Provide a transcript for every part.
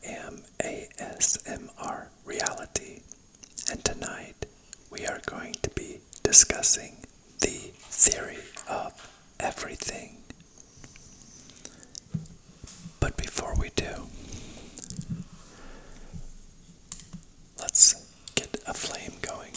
am ASMR Reality, and tonight we are going to be discussing the theory of everything. But before we do, let's get a flame going.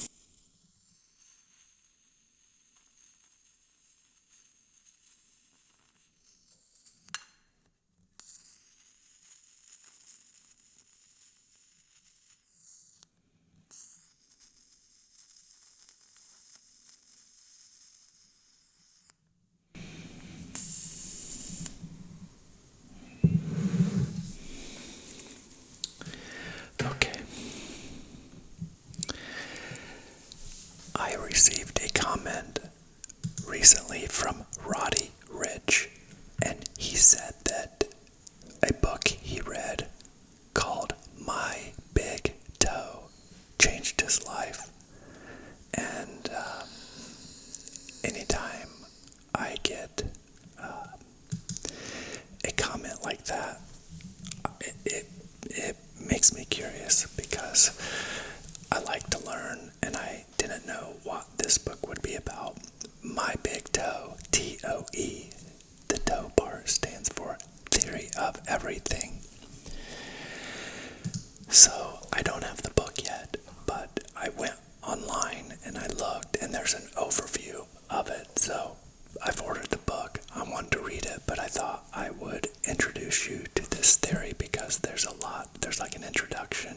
Okay. I received a comment recently from Roddy Rich, and he said that a book he read called My Big Toe changed his life. And anytime I get a comment like that, it makes me curious because I like to learn, and I didn't know what this book would be about. My Big Toe, TOE. The toe part stands for Theory of Everything. So I don't have the book yet, but I went online and I looked, and there's an overview of it. So I've ordered the book. I wanted to read it, but I thought I would introduce you to this theory because there's a lot. There's like an introduction,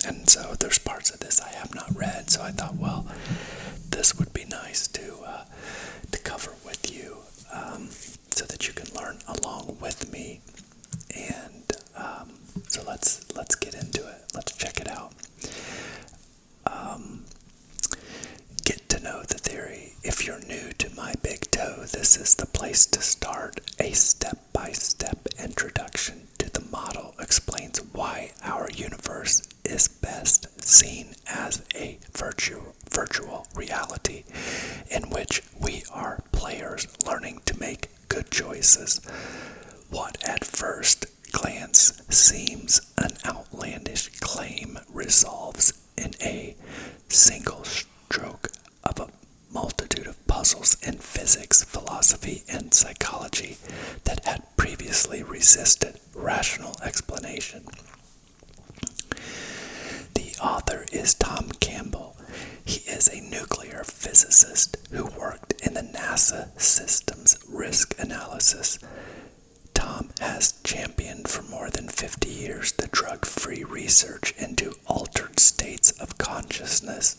and so there's parts of this I have not read. So I thought, well, this would be nice to cover with you, so that you can learn along with me. And so let's get into it. Let's check it out. Get to know the theory. If you're new to My Big Toe, this is the place to start. A step-by-step introduction to the model explains why our universe is best seen as a virtual reality in which we are players learning to make good choices. What at first glance seems an outlandish claim resolves in a single stroke of a multitude of puzzles in physics, philosophy, and psychology that had previously resisted rational explanation. The author is Tom Campbell. He is a nuclear physicist who worked in the NASA systems risk analysis. Tom has championed for more than 50 years the drug-free research into altered states of consciousness.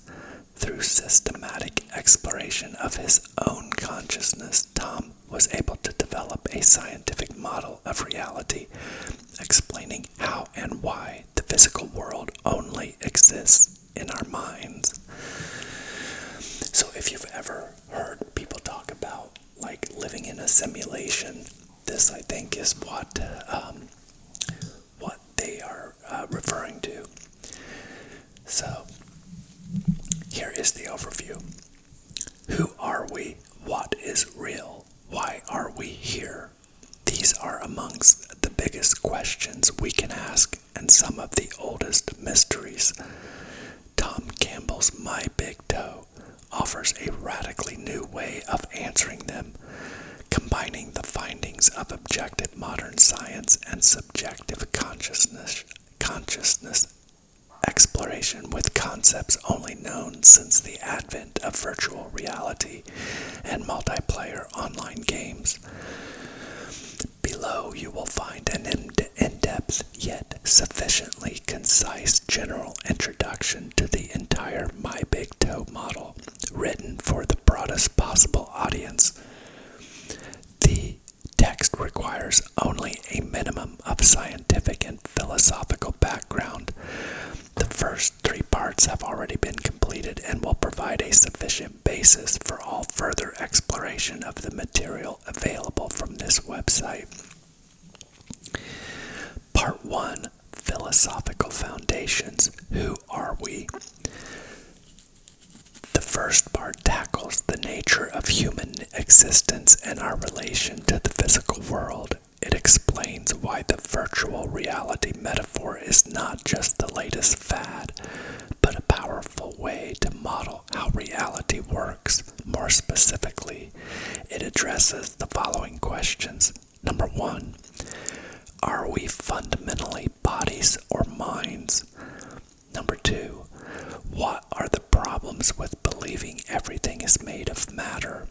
Through systematic exploration of his own consciousness, Tom was able to develop a scientific model of reality, explaining how and why the physical world only exists in our minds. So if you've ever heard people talk about like living in a simulation, this I think is what they are referring to. So here is the overview. Who are we? What is real? Why are we here? These are amongst the biggest questions we can ask and some of the oldest mysteries. Tom Campbell's My Big Toe offers a radically new way of answering them, combining the findings of objective modern science and subjective consciousness exploration with concepts only known since the advent of virtual reality and multiplayer online games. Below you will find an in-depth yet sufficiently concise general introduction to the entire My Big Toe model, written for the broadest possible audience. The text requires only a minimum of scientific and philosophical background. The first 3 parts have already been completed and will provide a sufficient basis for all further exploration of the material available from this website. Part 1, Philosophical Foundations. Who are we? The first part tackles the nature of human existence and our relation to the physical world. It it explains why the virtual reality metaphor is not just the latest fad, but a powerful way to model how reality works. More specifically, it addresses the following questions. Number 1, are we fundamentally bodies or minds? Number 2, what are the problems with believing everything is made of matter?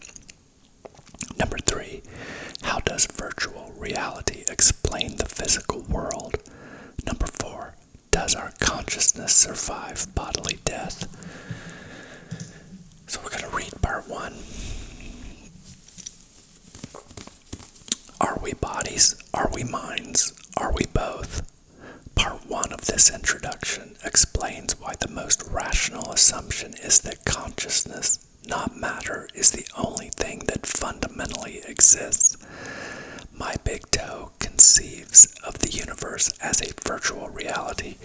Number 3, how does virtual reality explain the physical world? Number 4, does our consciousness survive bodily death? So we're going to read part 1. Are we bodies? Are we minds? Are we both? Part 1 of this introduction explains why the most rational assumption is that consciousness, not matter, is the only thing that fundamentally exists. My Big Toe conceives of the universe as a virtual reality,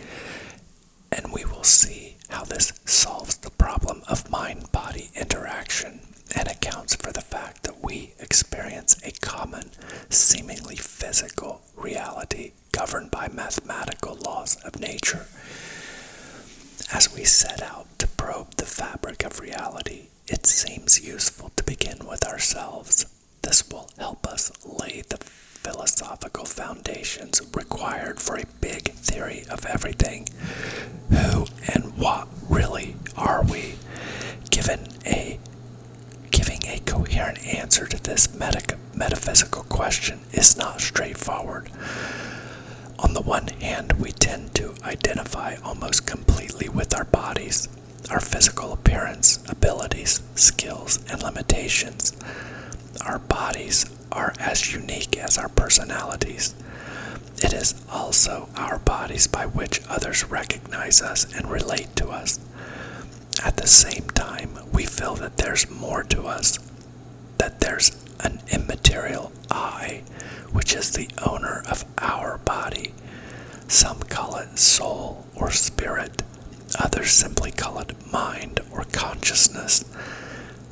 and we will see how this solves the problem of mind-body interaction and accounts for the fact that we experience a common, seemingly physical reality governed by mathematical laws of nature. As we set out to probe the fabric of reality, it seems useful to begin with ourselves. This will help us lay the philosophical foundations required for a big theory of everything. Who and what really are we? Giving a coherent answer to this metaphysical question is not straightforward. On the one hand, we tend to identify almost completely with our bodies, our physical appearance, abilities, skills, and limitations. Our bodies are as unique as our personalities. It is also our bodies by which others recognize us and relate to us. At the same time, we feel that there's more to us, that there's an immaterial I, which is the owner of our body. Some call it soul or spirit. Others simply call it mind or consciousness.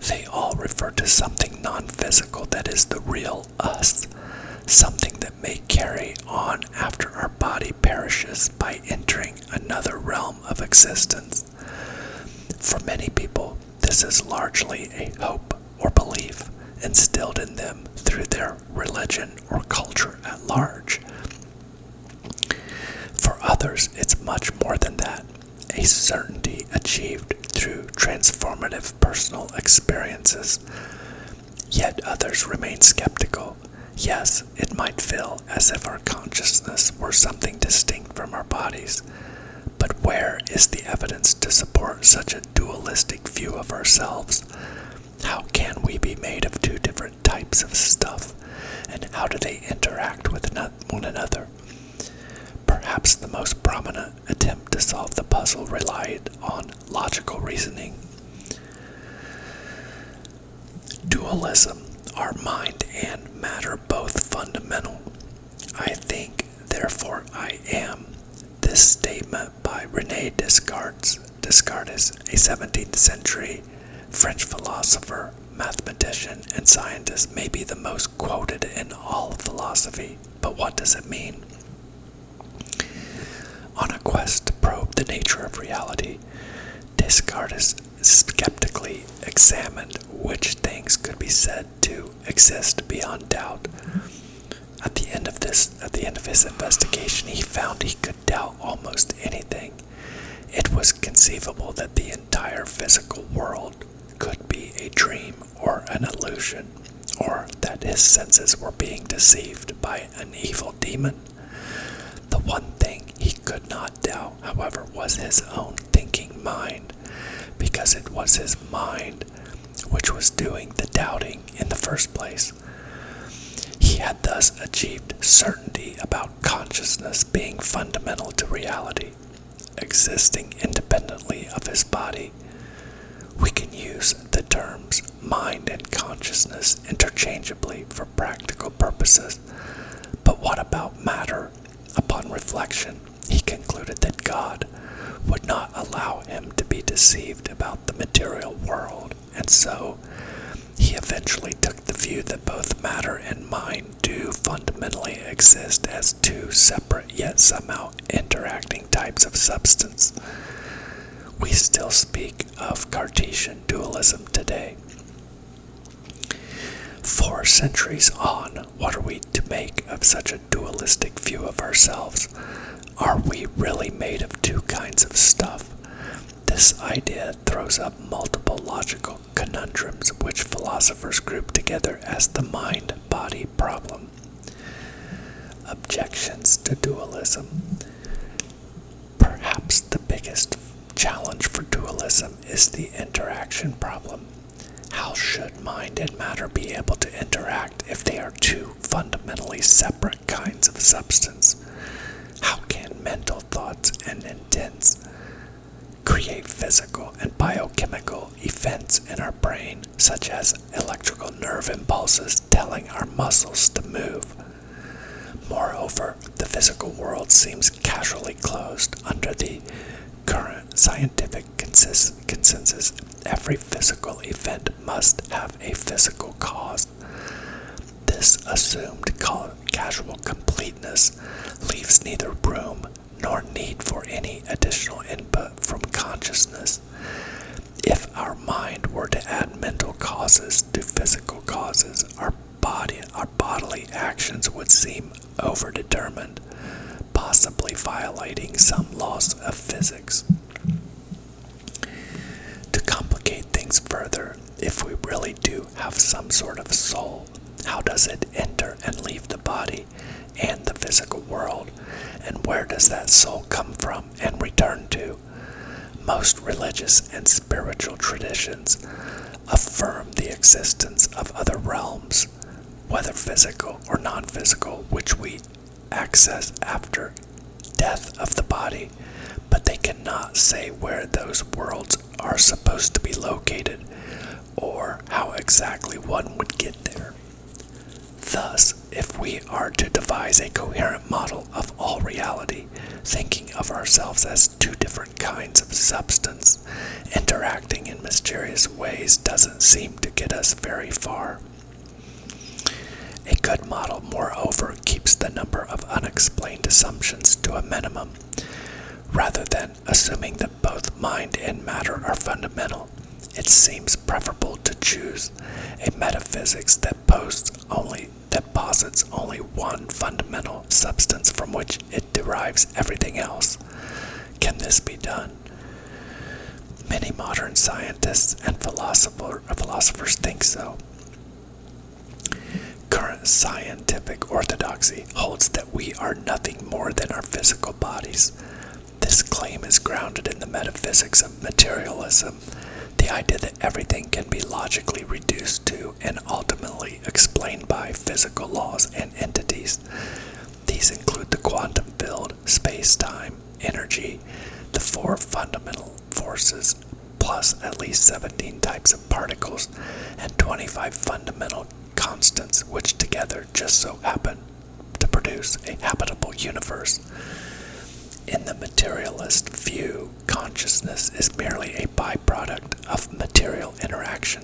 They all refer to something non-physical that is the real us, something that may carry on after our body perishes by entering another realm of existence. For many people, this is largely a hope or belief instilled in them through their religion or culture at large. For others, it's much more than that, a certainty achieved through transformative personal experiences. Yet others remain skeptical. Yes, it might feel as if our consciousness were something distinct from our bodies. But where is the evidence to support such a dualistic view of ourselves? How can we be made of two different types of stuff, and how do they interact with one another? Perhaps the most prominent attempt to solve the puzzle relied on logical reasoning. Dualism. Are mind and matter both fundamental? I think, therefore I am. This statement by René Descartes a 17th century French philosopher, mathematician, and scientist, may be the most quoted in all of philosophy. But what does it mean? On a quest to probe the nature of reality, Descartes skeptically examined which things could be said to exist beyond doubt. At the end of his investigation, he found he could doubt almost anything. It was conceivable that the entire physical world could be a dream or an illusion, or that his senses were being deceived by an evil demon. The one thing he could not doubt, however, was his own thinking mind, because it was his mind which was doing the doubting in the first place. He had thus achieved certainty about consciousness being fundamental to reality, existing independently of his body. We can use the terms mind and consciousness interchangeably for practical purposes. But what about matter? Upon reflection, he concluded that God would not allow him to be deceived about the material world, and so He eventually took the view that both matter and mind do fundamentally exist as two separate yet somehow interacting types of substance. We still speak of Cartesian dualism today. 4 centuries on, what are we to make of such a dualistic view of ourselves? Are we really made of two kinds of stuff? This idea throws up multiple logical conundrums which philosophers group together as the mind-body problem. Objections to dualism. Perhaps the biggest challenge for dualism is the interaction problem. How should mind and matter be able to interact if they are two fundamentally separate kinds of substance? How can mental thoughts and intents create physical and biochemical events in our brain, such as electrical nerve impulses telling our muscles to move? Moreover, the physical world seems casually closed under the current scientific consensus. Every physical event must have a physical cause. This assumed casual completeness leaves neither room nor need for any additional input from consciousness. If our mind were to add mental causes to physical causes, our bodily actions would seem overdetermined, possibly violating some laws of physics. To complicate things further, if we really do have some sort of soul, how does it enter and leave the body and the physical world? And where does that soul come from and return to? Most religious and spiritual traditions affirm the existence of other realms, whether physical or non-physical, which we access after death of the body, but they cannot say where those worlds are supposed to be located or how exactly one would get there. Thus, if we are to devise a coherent model of all reality, thinking of ourselves as two different kinds of substance, interacting in mysterious ways doesn't seem to get us very far. A good model, moreover, keeps the number of unexplained assumptions to a minimum, rather than assuming that both mind and matter are fundamental. It seems preferable to choose a metaphysics that posits only one fundamental substance from which it derives everything else. Can this be done? Many modern scientists and philosophers think so. Current scientific orthodoxy holds that we are nothing more than our physical bodies. This claim is grounded in the metaphysics of materialism, the idea that everything can be logically reduced to and ultimately explained by physical laws and entities. These include the quantum field, space-time, energy, the 4 fundamental forces, plus at least 17 types of particles, and 25 fundamental constants, which together just so happen to produce a habitable universe. In the materialist view, consciousness is merely a byproduct of material interaction.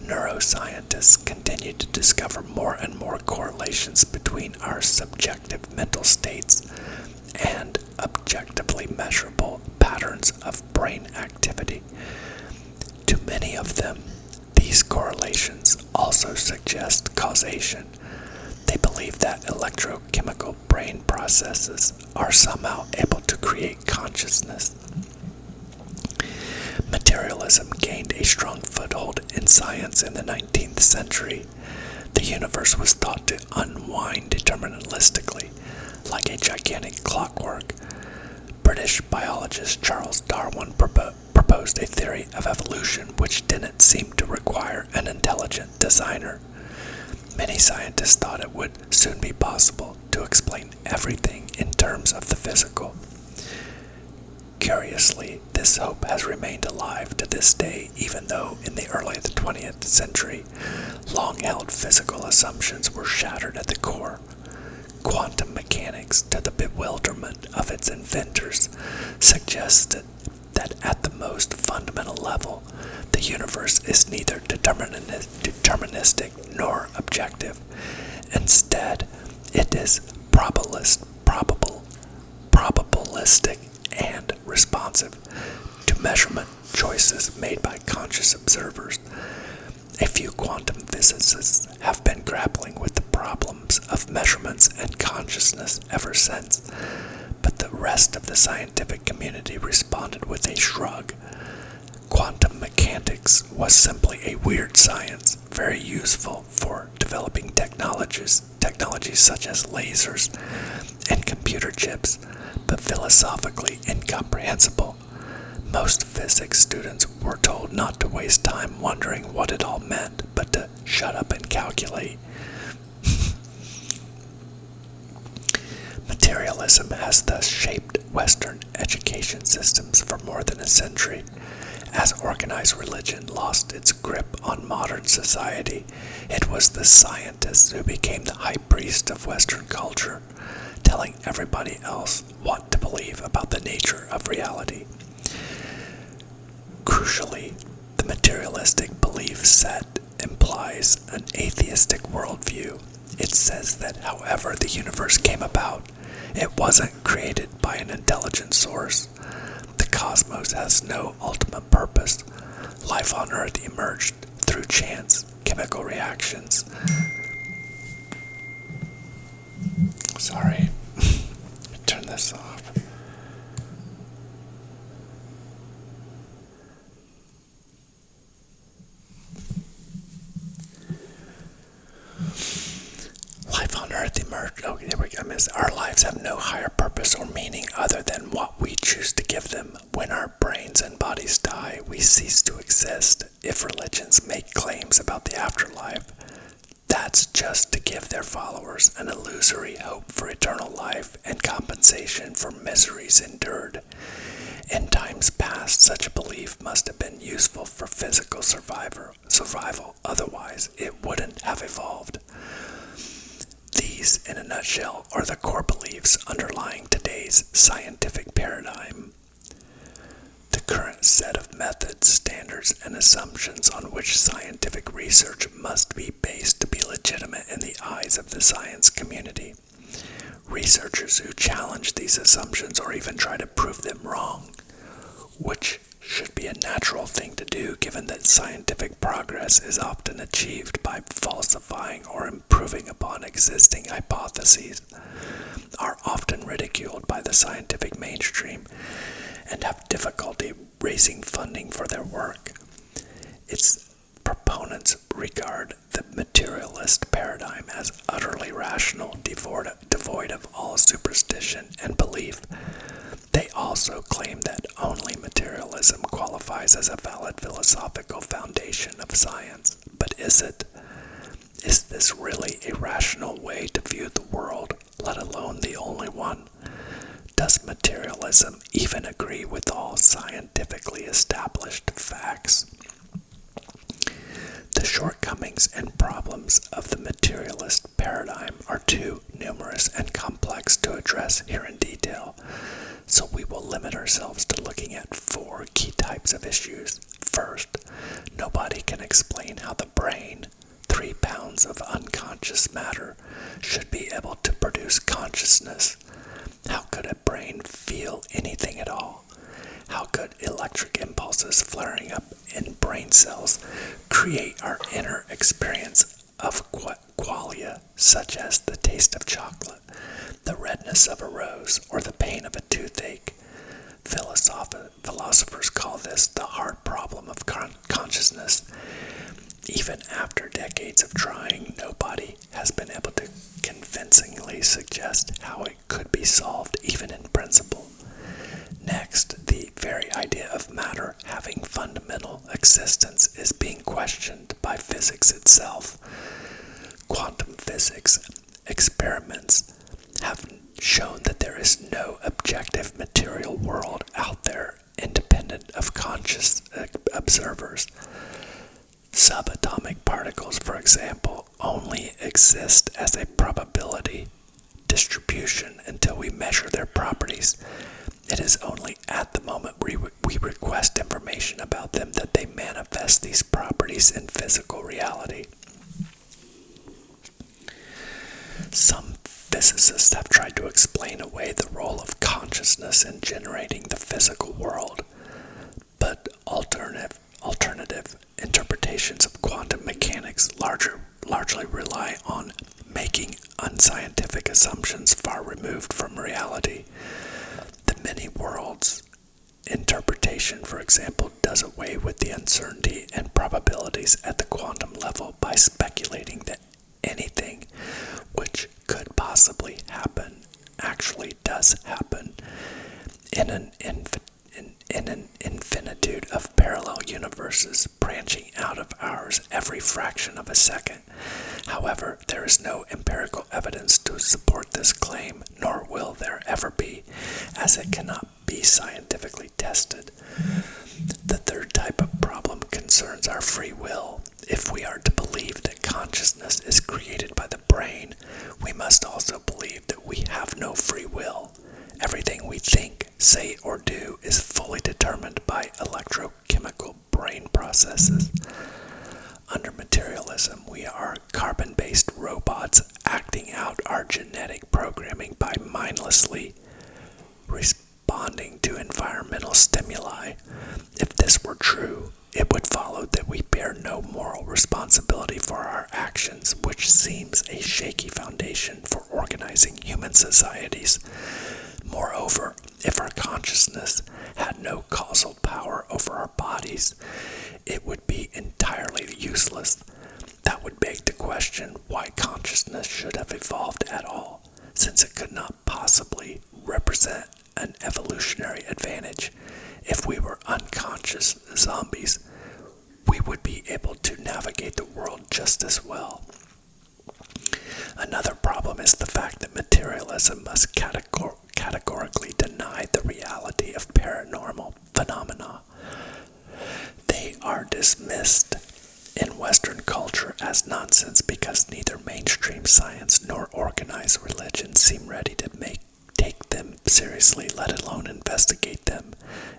Neuroscientists continue to discover more and more correlations between our subjective mental states and objectively measurable patterns of brain activity. To many of them, these correlations also suggest causation. They believe that electrochemical brain processes are somehow able to create consciousness. Materialism gained a strong foothold in science in the 19th century. The universe was thought to unwind deterministically, like a gigantic clockwork. British biologist Charles Darwin proposed a theory of evolution which didn't seem to require an intelligent designer. Many scientists thought it would soon be possible to explain everything in terms of the physical. Curiously, this hope has remained alive to this day, even though in the early 20th century, long-held physical assumptions were shattered at the core. Quantum mechanics, to the bewilderment of its inventors, suggested that at the most fundamental level, the universe is neither deterministic nor objective. Instead, it is probabilistic and responsive to measurement choices made by conscious observers. A few quantum physicists have been grappling with the problems of measurements and consciousness ever since, but the rest of the scientific community responded with a shrug. Quantum mechanics was simply a weird science, very useful for developing technologies such as lasers and computer chips, but philosophically incomprehensible. Most physics students were told not to waste time wondering what it all meant, but to shut up and calculate. Materialism has thus shaped Western education systems for more than a century. As organized religion lost its grip on modern society, it was the scientists who became the high priest of Western culture, telling everybody else what to believe about the nature of reality. Crucially, the materialistic belief set implies an atheistic worldview. It says that however the universe came about, it wasn't created by an intelligent source. The cosmos has no ultimate purpose. Life on Earth emerged through chance, chemical reactions. Sorry, turn this off. Life on Earth emerged. Oh, there we go. Our lives have no higher purpose or meaning other than what we choose to give them. When our brains and bodies die, we cease to exist. If religions make claims about the afterlife, that's just to give their followers an illusory hope for eternal life and compensation for miseries endured. In times past, such a belief must have been useful for physical survival, otherwise it wouldn't have evolved. These, in a nutshell, are the core beliefs underlying today's scientific paradigm. The current set of methods, standards, and assumptions on which scientific research must be based to be legitimate in the eyes of the science community. Researchers who challenge these assumptions or even try to prove them wrong, which should be a natural thing to do given that scientific progress is often achieved by falsifying or improving upon existing hypotheses, are often ridiculed by the scientific mainstream and have difficulty raising funding for their work. Its proponents regard the materialist paradigm as utterly rational, devoid of all superstition and belief. They also claim that only materialism qualifies as a valid philosophical foundation of science. But is it? Is this really a rational way to view the world, let alone the only one? Does materialism even agree with all scientifically established facts? The shortcomings and problems of the materialist paradigm are too numerous and complex to address here in detail, so we will limit ourselves to looking at 4 key types of issues. First, nobody can explain how the brain, 3 pounds of unconscious matter, should be able to produce consciousness. How could a brain feel anything at all? How could electric impulses flaring up in brain cells create our inner experience of qualia, such as the taste of chocolate, the redness of a rose, or the pain of a toothache? Philosophers call this the hard problem of consciousness. Even after decades of trying, nobody has been able to convincingly suggest how it could be solved, even in principle. Next, the very idea of matter having fundamental existence is being questioned by physics itself. Quantum physics experiments have shown that there is no objective material world out there independent of conscious observers. Subatomic particles, for example, only exist as a probability distribution until we measure their properties. It is only at the moment we Some physicists have tried to explain away the role of consciousness in generating the physical world, but alternative interpretations of quantum mechanics largely rely on making unscientific assumptions far removed from reality. The many worlds interpretation, for example, does away with the uncertainty and probabilities at the quantum level by speculating that anything which could possibly happen actually does happen in an infinitude of parallel universes branching out of ours every fraction of a second. However, there is no empirical evidence to support this claim, nor will there ever be, as it cannot be scientifically tested. The third type of problem concerns our free will. If we are to believe that consciousness is created by the brain, we must also believe that we have no free will. Everything we think, say, or do is fully determined by electrochemical brain processes. Under materialism, we are carbon-based robots acting out our genetic programming by mindlessly responding to environmental stimuli. If this were true, it would follow that we bear no moral responsibility for our actions, which seems a shaky foundation for organizing human societies. Moreover, if our consciousness had no causal power over our bodies, it would be entirely useless. That would beg the question why consciousness should have evolved at all, since it could not possibly represent an evolutionary advantage. If we were unconscious zombies, we would be able to navigate the world just as well. Another problem is the fact that materialism must categorically deny the reality of paranormal phenomena. They are dismissed in Western culture as nonsense because neither mainstream science nor organized religion seem ready to take them seriously, let alone investigate them.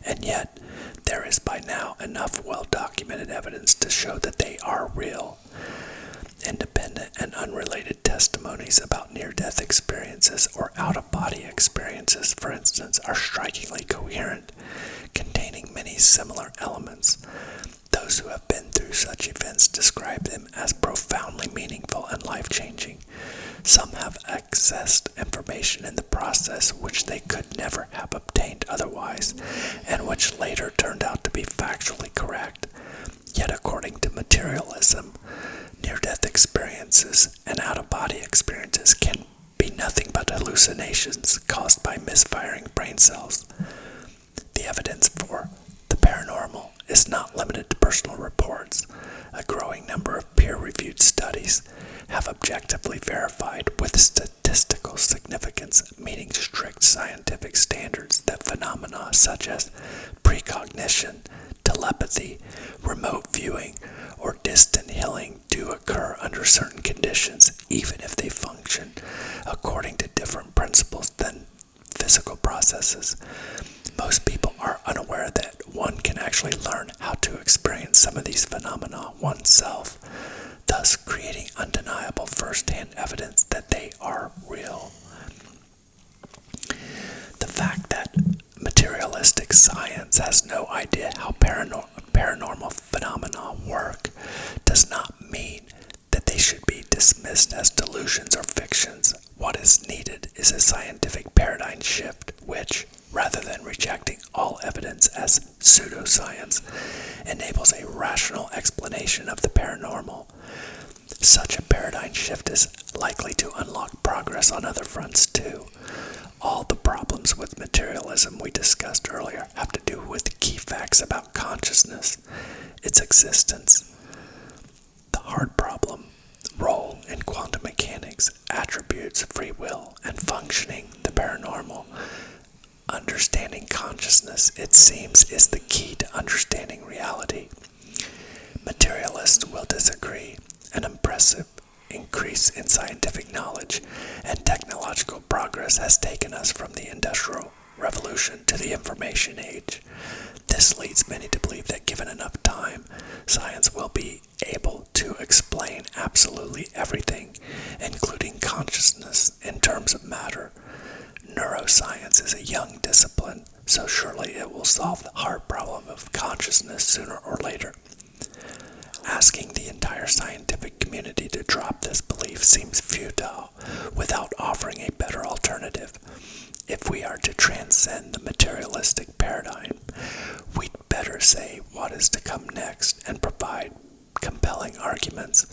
And yet, there is by now enough well-documented evidence to show that they are real. Independent and unrelated testimonies about near-death experiences or out-of-body experiences, for instance, are strikingly coherent, containing many similar elements. Those who have been through such events describe them as profoundly meaningful and life-changing. Some have accessed information in the process which they could never have obtained otherwise, and which later turned out to be factually correct. Yet according to materialism, near-death experiences and out-of-body experiences can be nothing but hallucinations caused by misfiring brain cells. The evidence for the paranormal is not limited to personal reports. A growing number of peer-reviewed studies have objectively verified with statistical significance, meeting strict scientific standards, that phenomena such as precognition, telepathy, remote viewing, or distant hearing do occur under certain conditions, even if they function according to different principles than physical processes. Most people are unaware that one can actually learn how to experience some of these phenomena oneself, thus creating undeniable first-hand evidence that they are real. The fact that materialistic science has no idea how paranormal phenomena work does not mean that they should be dismissed as delusions or fictions. What is needed is a scientific paradigm shift which, rather than rejecting all evidence as pseudoscience, enables a rational explanation of the paranormal. Such a paradigm shift is likely to unlock progress on other fronts too. All the problems with materialism we discussed earlier have to do with key facts about consciousness, its existence. The hard problem, role in quantum mechanics, attributes, free will, and functioning, the paranormal. Understanding consciousness, it seems, is the key to understanding reality. Materialists will disagree. An impressive increase in scientific knowledge and technological progress has taken us from the Industrial Revolution to the Information Age. This leads many to believe that given enough time, science will be able to explain absolutely everything, including consciousness so surely it will solve the hard problem of consciousness sooner or later. Asking the entire scientific community to drop this belief seems futile without offering a better alternative. If we are to transcend the materialistic paradigm, we'd better say what is to come next and provide compelling arguments.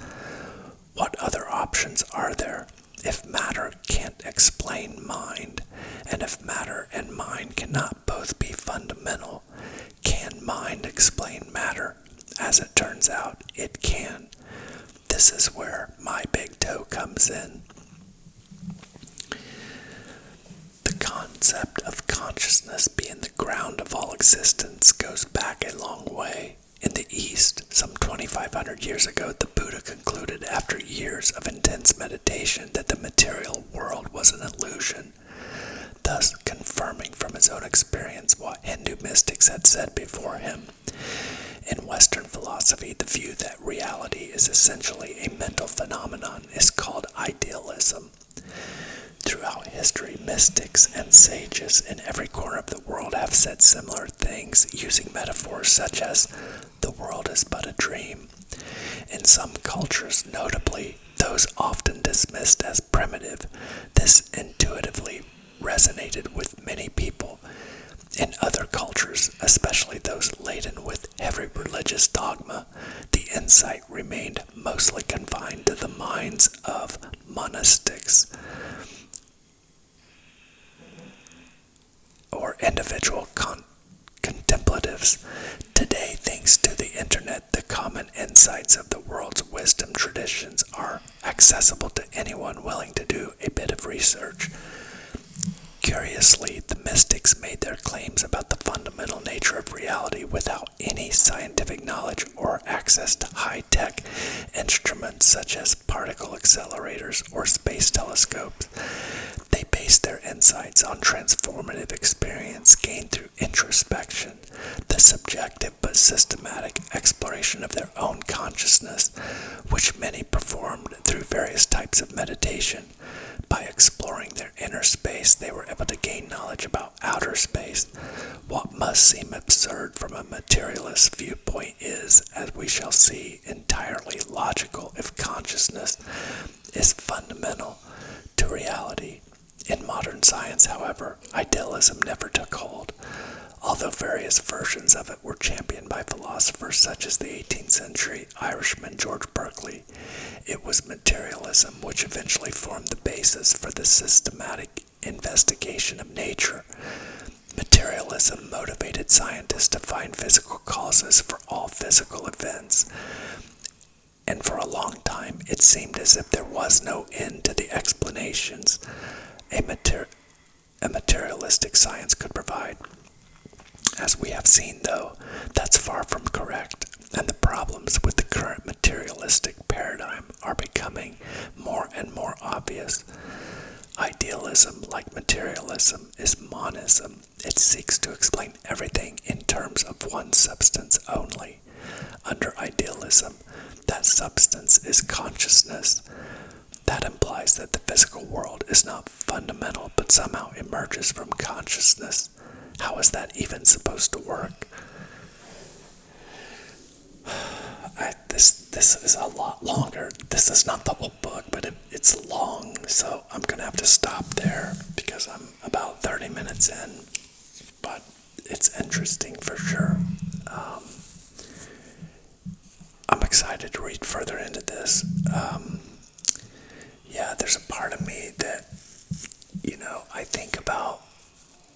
What other options are there if matter can't explain mind, and if matter and mind cannot both be fundamental? Can mind explain matter? As it turns out, it can. This is where my big toe comes in. The concept of consciousness being the ground of all existence goes back a long way. In the East, some 2,500 years ago, the Buddha concluded after years of intense meditation that the material world was an illusion, thus confirming from his own experience what Hindu mystics had said before him. In Western philosophy, the view that reality is essentially a mental phenomenon is called idealism. Throughout history, mystics and sages in every corner of the world have said similar things, using metaphors such as, "The world is but a dream." In some cultures, notably those often dismissed as primitive, this intuitively resonated with many people. In other cultures, especially those laden with heavy religious dogma, the insight remained mostly confined to the minds of monastics or individual contemplatives. Today, thanks to the internet, the common insights of the world's wisdom traditions are accessible to anyone willing to do a bit of research. Curiously, the mystics made their claims about the fundamental nature of reality without any scientific knowledge or access to high-tech instruments such as particle accelerators or space telescopes. They based their insights on transformative experience gained through introspection, the subjective but systematic exploration of their own consciousness, which many performed through various types of meditation. By exploring their inner space, they were able to gain knowledge about outer space. What must seem absurd from a materialist viewpoint is, as we shall see, entirely logical if consciousness is fundamental to reality. In modern science, however, idealism never took hold. Although various versions of it were championed by philosophers such as the 18th century Irishman George Berkeley, it was materialism which eventually formed the basis for the systematic investigation of nature. Materialism motivated scientists to find physical causes for all physical events, and for a long time it seemed as if there was no end to the explanations a materialistic science could provide. As we have seen, though, that's far from correct, and the problems with the current materialistic paradigm are becoming more and more obvious. Idealism, like materialism, is monism. It seeks to explain everything in terms of one substance only. Under idealism, that substance is consciousness. That implies that the physical world is not fundamental, but somehow emerges from consciousness. How is that even supposed to work? This is a lot longer. This is not the whole book, but it's long, so I'm going to have to stop there because I'm about 30 minutes in, but it's interesting for sure. I'm excited to read further into this. There's a part of me that, I think about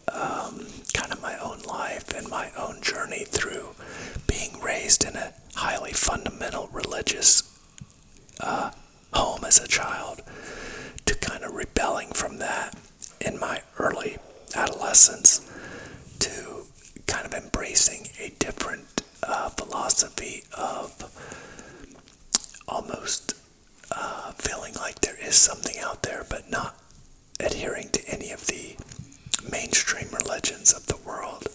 kind of my own life and my own journey through being raised in a highly fundamental religious home as a child, to kind of rebelling from that in my early adolescence, to kind of embracing a different philosophy of almost feeling like there is something out there, but not adhering to any of the mainstream religions of the world.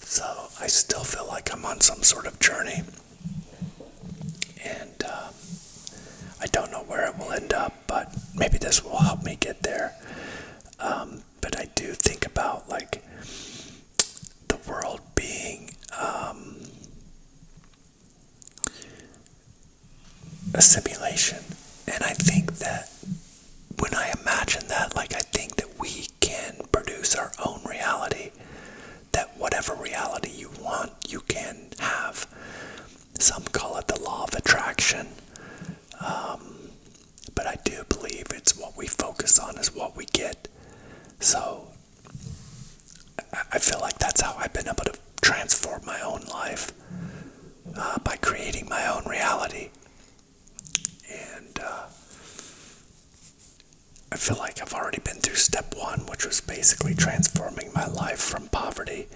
So I still feel like I'm on some sort of journey, and I don't know where it will end up, but maybe this will help me get there. But I do think about, like, a simulation. And I think that when I imagine that, like, I think that we can produce our own reality, that whatever reality you want, you can have. Some call it the law of attraction. But I do believe it's what we focus on is what we get. So I feel like that's how I've been able to transform my own life, by creating my own reality. And I feel like I've already been through step one, which was basically transforming my life from poverty.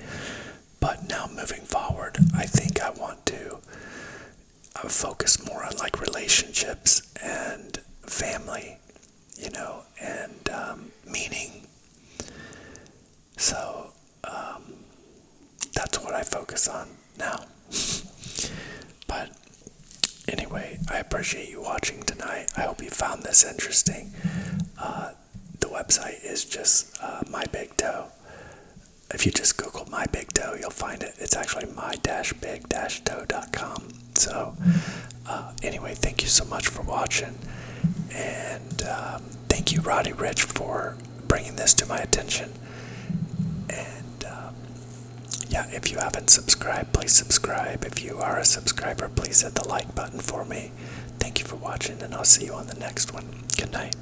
But now moving forward, I think I want to focus more on like relationships and family, and meaning. So that's what I focus on now. But anyway, I appreciate you watching tonight. I hope you found this interesting. The website is just My Big Toe. If you just Google My Big Toe, you'll find it. It's actually my-big-toe.com. So anyway, thank you so much for watching. And thank you, Roddy Rich, for bringing this to my attention. And yeah, if you haven't subscribed, please subscribe. If you are a subscriber, please hit the like button for me. Thank you for watching, and I'll see you on the next one. Good night.